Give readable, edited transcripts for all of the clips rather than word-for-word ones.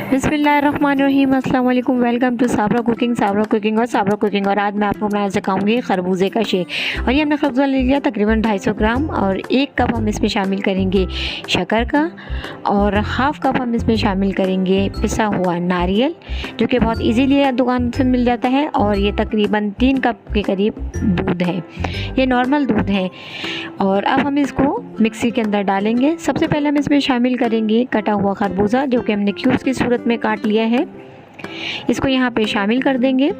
बिस्मिल्लाहिर्रहमानिर्रहीम, अस्सलाम वालेकुम। Welcome to Sabra cooking. और आज मैं आपको बनाना सिखाऊंगी खरबूजे का शेक। और ये हमने खरबूजा ले लिया तकरीबन 250 ग्राम, और 1 कप हम इसमें शामिल करेंगे शक्कर का, और हाफ़ कप हम इसमें शामिल करेंगे पिसा हुआ नारियल, जो कि बहुत इजीली दुकान से मिल जाता है। और ये तकरीबन 3 कप के करीब दूध है, ये नॉर्मल दूध है। और अब हम इसको मिक्सी के अंदर डालेंगे। सबसे पहले हम इसमें शामिल करेंगे कटा हुआ खरबूजा, जो कि हमने क्यूब्स की सूरत में काट लिया है। इसको यहाँ पे शामिल कर देंगे।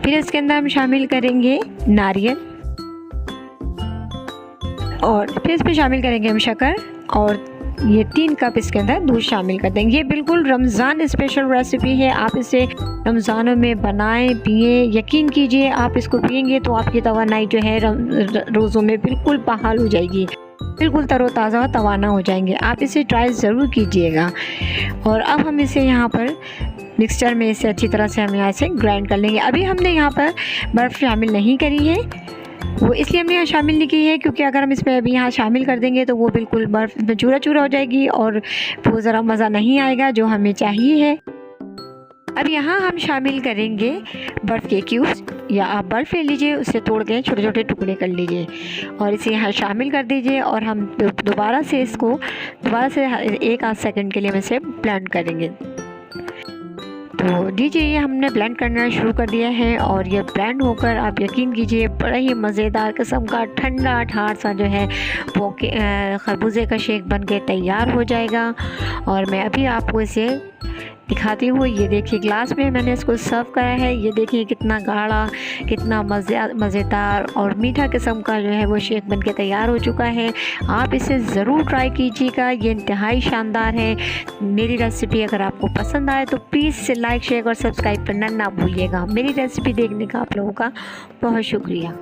फिर इसके अंदर हम शामिल करेंगे नारियल, और फिर इस पे शामिल करेंगे हम शक्कर, और ये 3 कप इसके अंदर दूध शामिल कर देंगे। ये बिल्कुल रमज़ान स्पेशल रेसिपी है। आप इसे रमज़ानों में बनाएं, पिएं। यकीन कीजिए, आप इसको पिएंगे तो आपकी तवानाई जो है रोज़ों में बिल्कुल बहाल हो जाएगी, बिल्कुल तरोताज़ा और तवाना हो जाएंगे। आप इसे ट्राई ज़रूर कीजिएगा। और अब हम इसे यहाँ पर मिक्सचर में इसे अच्छी तरह से हम यहाँ से ग्राइंड कर लेंगे। अभी हमने यहाँ पर बर्फ़ शामिल नहीं करी है, वो इसलिए हमने यहाँ शामिल नहीं की है क्योंकि अगर हम इसमें अभी यहाँ शामिल कर देंगे तो वो बिल्कुल बर्फ़ में चूरा चूरा हो जाएगी, और वो ज़रा मज़ा नहीं आएगा जो हमें चाहिए है। अब यहाँ हम शामिल करेंगे बर्फ़ के क्यूब्स, या आप बर्फ़ ले लीजिए, उससे तोड़ के छोटे छोटे टुकड़े कर लीजिए और इसे यहाँ शामिल कर दीजिए। और हम दोबारा से 1 आध सेकंड के लिए हम इसे ब्लेंड करेंगे। तो दीजिए, ये हमने ब्लेंड करना शुरू कर दिया है, और ये ब्लेंड होकर आप यकीन कीजिए बड़ा ही मज़ेदार किस्म का ठंडा ठार सा जो है वो खरबूजे का शेक बन के तैयार हो जाएगा। और मैं अभी आपको इसे दिखाती हूँ। ये देखिए, ग्लास में मैंने इसको सर्व करा है। ये देखिए कितना गाढ़ा, कितना मज़ेदार और मीठा किस्म का जो है वो शेक बन के तैयार हो चुका है। आप इसे ज़रूर ट्राई कीजिएगा, ये इंतहाई शानदार है। मेरी रेसिपी अगर आपको पसंद आए तो प्लीज़ से लाइक, शेयर और सब्सक्राइब करना ना भूलिएगा। मेरी रेसिपी देखने का आप लोगों का बहुत शुक्रिया।